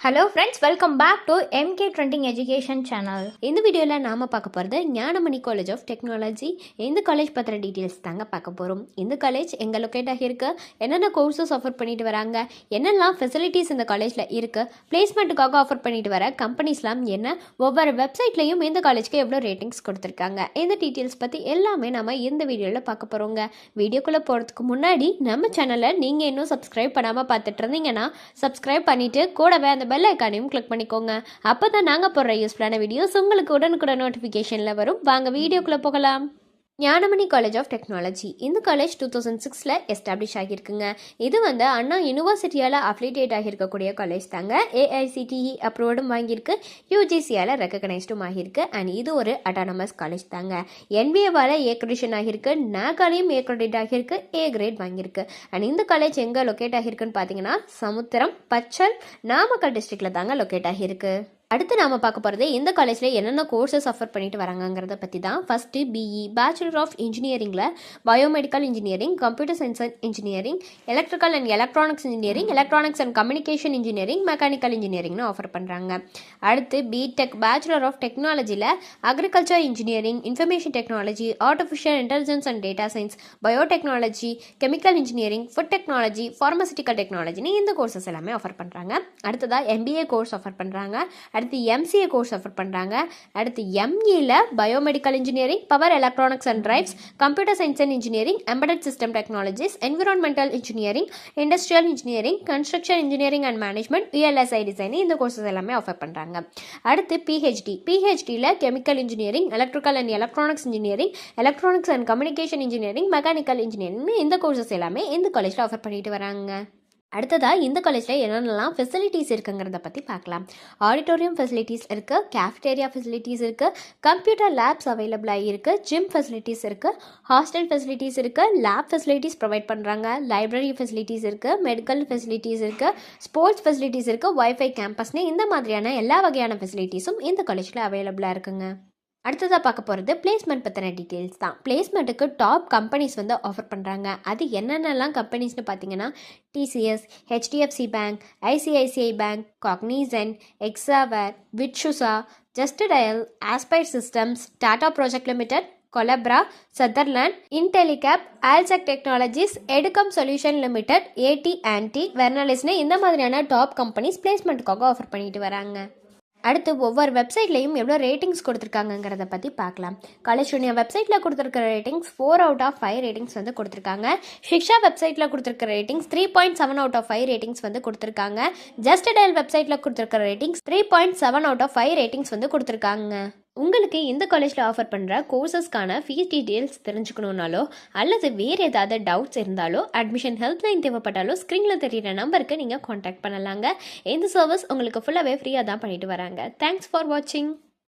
Hello friends, welcome back to MK trending education channel. இந்த வீடியோவில் நாம் பார்க்க போகிறது ஞானமணி காலேஜ் ஆஃப் டெக்னாலஜி. இந்த காலேஜ் பற்றின டீட்டெயில்ஸ் தாங்க பார்க்க போகிறோம். இந்த காலேஜ் எங்கே லொக்கேட் ஆகியிருக்கு, என்னென்ன கோர்சஸ் ஆஃபர் பண்ணிட்டு வராங்க, என்னெல்லாம் ஃபெசிலிட்டிஸ் இந்த காலேஜில் இருக்குது, பிளேஸ்மெண்ட்டுக்காக ஆஃபர் பண்ணிட்டு வர கம்பெனிஸ்லாம் என்ன, ஒவ்வொரு வெப்சைட்லையும் இந்த காலேஜ்க்கு எவ்வளோ ரேட்டிங்ஸ் கொடுத்துருக்காங்க, இந்த டீட்டெயில்ஸ் பற்றி எல்லாமே நம்ம இந்த வீடியோவில் பார்க்க போகிறோங்க. வீடியோக்குள்ளே போகிறதுக்கு முன்னாடி நம்ம சேனலை நீங்கள் இன்னும் சப்ஸ்கிரைப் பண்ணாமல் பார்த்துட்டு இருந்தீங்கன்னா சப்ஸ்கிரைப் பண்ணிவிட்டு கூடவே அந்த பெல் ஐக்கானையும் கிளிக் பண்ணிக்கோங்க. அப்போ தான் நாங்கள் போடுற யூஸ்ஃபுல்லான வீடியோஸ் உங்களுக்கு உடனுக்குடன் நோட்டிஃபிகேஷனில் வரும். வாங்க வீடியோக்குள்ளே போகலாம். Gnanamani college of technology. இந்த காலேஜ் 2006 எஸ்டாப்ளிஷ் ஆகியிருக்குங்க. இது அண்ணா யூனிவர்சிட்டியால் அஃபிலியேட் ஆகியிருக்கக்கூடிய காலேஜ் தாங்க. ஏஐசிடிஇ அப்ரூவ்டும் வாங்கியிருக்கு, யூஜிசியால் ரெக்கக்னைஸ்டும் ஆகியிருக்கு. அண்ட் இது ஒரு அட்டானமஸ் காலேஜ் தாங்க. என்பிஏவால் ஏ கிரெடிஷன் ஆகியிருக்கு, நாகாலையும் ஏ கிரெடிட் ஆகியிருக்கு, ஏ கிரேட் வாங்கியிருக்கு. அண்ட் இந்த காலேஜ் எங்கே லொக்கேட் ஆகியிருக்குன்னு பார்த்தீங்கன்னா சமுத்திரம், பச்சல், நாமக்கல் டிஸ்ட்ரிக்டில் தாங்க லொக்கேட் ஆகியிருக்கு. அடுத்து நாம் பார்க்க போகிறது இந்த காலேஜில் என்னென்ன கோர்சஸ் ஆஃபர் பண்ணிட்டு வராங்கிறத பற்றி தான். ஃபஸ்ட்டு பிஇ பேச்சுலர் ஆஃப் இன்ஜினியரிங்கில் biomedical engineering, computer science and engineering, electrical and electronics engineering, electronics and communication engineering, mechanical இன்ஜினியரிங்னு ஆஃபர் பண்ணுறாங்க. அடுத்து பிடெக் பேச்சுலர் ஆஃப் டெக்னாலஜியில் agriculture engineering, information technology, artificial intelligence and data science, biotechnology, chemical engineering, food technology, pharmaceutical டெக்னாலஜின்னு இந்த courses எல்லாமே offer பண்ணுறாங்க. அடுத்ததாக MBA course offer பண்ணுறாங்க. அடுத்து எம்சிஏ கோர்ஸ் ஆஃபர் பண்ணுறாங்க. அடுத்து எம்இல biomedical engineering, power electronics and drives, computer science and engineering, embedded system technologies, environmental engineering, industrial engineering, construction engineering and management, VLSI design இந்த courses எல்லாமே offer பண்ணுறாங்க. அடுத்து பிஹெச்டியில் chemical engineering, electrical and electronics engineering, electronics and communication engineering, mechanical engineering இந்த courses எல்லாமே இந்த காலேஜில் offer பண்ணிட்டு வராங்க. அடுத்ததாக இந்த காலேஜில் என்னென்னலாம் ஃபெசிலிட்டிஸ் இருக்குங்கிறத பற்றி பார்க்கலாம். ஆடிட்டோரியம் ஃபெசிலிட்டிஸ் இருக்குது, கேஃப்டேரியா ஃபெசிலிட்டிஸ் இருக்குது, கம்ப்யூட்டர் லேப்ஸ் அவைலபிளாக இருக்குது, ஜிம் ஃபெசிலிட்டிஸ் இருக்குது, ஹாஸ்டல் ஃபெசிலிட்டிஸ் இருக்குது, லேப் ஃபெசிலிட்டிஸ் ப்ரொவைட் பண்ணுறாங்க, லைப்ரரி ஃபெசிலிட்டிஸ் இருக்குது, மெடிக்கல் ஃபெசிலிட்டிஸ் இருக்குது, ஸ்போர்ட்ஸ் ஃபெசிலிட்டிஸ் இருக்குது, வைஃபை கேம்பஸ்னு இந்த மாதிரியான எல்லா வகையான ஃபெசிலிட்டிஸும் இந்த காலேஜில் அவைலபிளாக இருக்குங்க. அடுத்ததாக பார்க்க போகிறது பிளேஸ்மெண்ட் பற்றின டீட்டெயில்ஸ் தான். பிளேஸ்மெண்ட்டுக்கு டாப் கம்பெனிஸ் ஆஃபர் பண்ணுறாங்க. அது என்னென்னலாம் கம்பெனிஸ்னு பார்த்தீங்கன்னா TCS, HDFC Bank, ICICI Bank, Cognizant, எக்ஸாவேர், விட்சுசா, Just Dial, Aspire Systems, Tata Project Limited, Collabera, Sutherland, Intellicap, Allsec Technologies, Educomp Solution Limited, ஏடி ஆன்டி, வெர்னாலிஸ்னு இந்த மாதிரியான டாப் கம்பெனிஸ் பிளேஸ்மெண்ட்டுக்காக ஆஃபர் பண்ணிட்டு வராங்க. அடுத்து ஒவ்வொரு வெப்சைட்லையும் எவ்வளோ ரேட்டிங்ஸ் கொடுத்துருக்காங்கிறத பற்றி பார்க்கலாம். காலேஜ் யூனியா வெப்சைட்டில் கொடுத்துருக்கிற ரேட்டிங்ஸ் 4 out of 5 ரேட்டிங்ஸ் கொடுத்துருக்காங்க. ஷிக்ஷா வெப்சைட்டில் கொடுத்துருக்கிற ரேட்டிங்ஸ் 3.7 out of 5 ரேட்டிங்ஸ் கொடுத்துருக்காங்க. ஜஸ்ட் டயல் வெப்சைட்டில் கொடுத்துருக்கிற ரேட்டிங்ஸ் 3.7 out of 5 ரேட்டிங்ஸ் கொடுத்துருக்காங்க. உங்களுக்கு இந்த காலேஜில் ஆஃபர் பண்ணுற கோர்சஸ்க்கான ஃபீஸ் டீட்டெயில்ஸ் தெரிஞ்சுக்கணுன்னாலோ அல்லது வேறு ஏதாவது டவுட்ஸ் இருந்தாலோ அட்மிஷன் ஹெல்ப்லைன் தேவைப்பட்டாலோ ஸ்க்ரீனில் தெரியிற நம்பருக்கு நீங்கள் காண்டாக்ட் பண்ணலாங்க. இந்த சர்வீஸ் உங்களுக்கு ஃபுல்லாகவே ஃப்ரீயாக தான் பண்ணிட்டு வராங்க. தேங்க்ஸ் ஃபார் வாட்சிங்.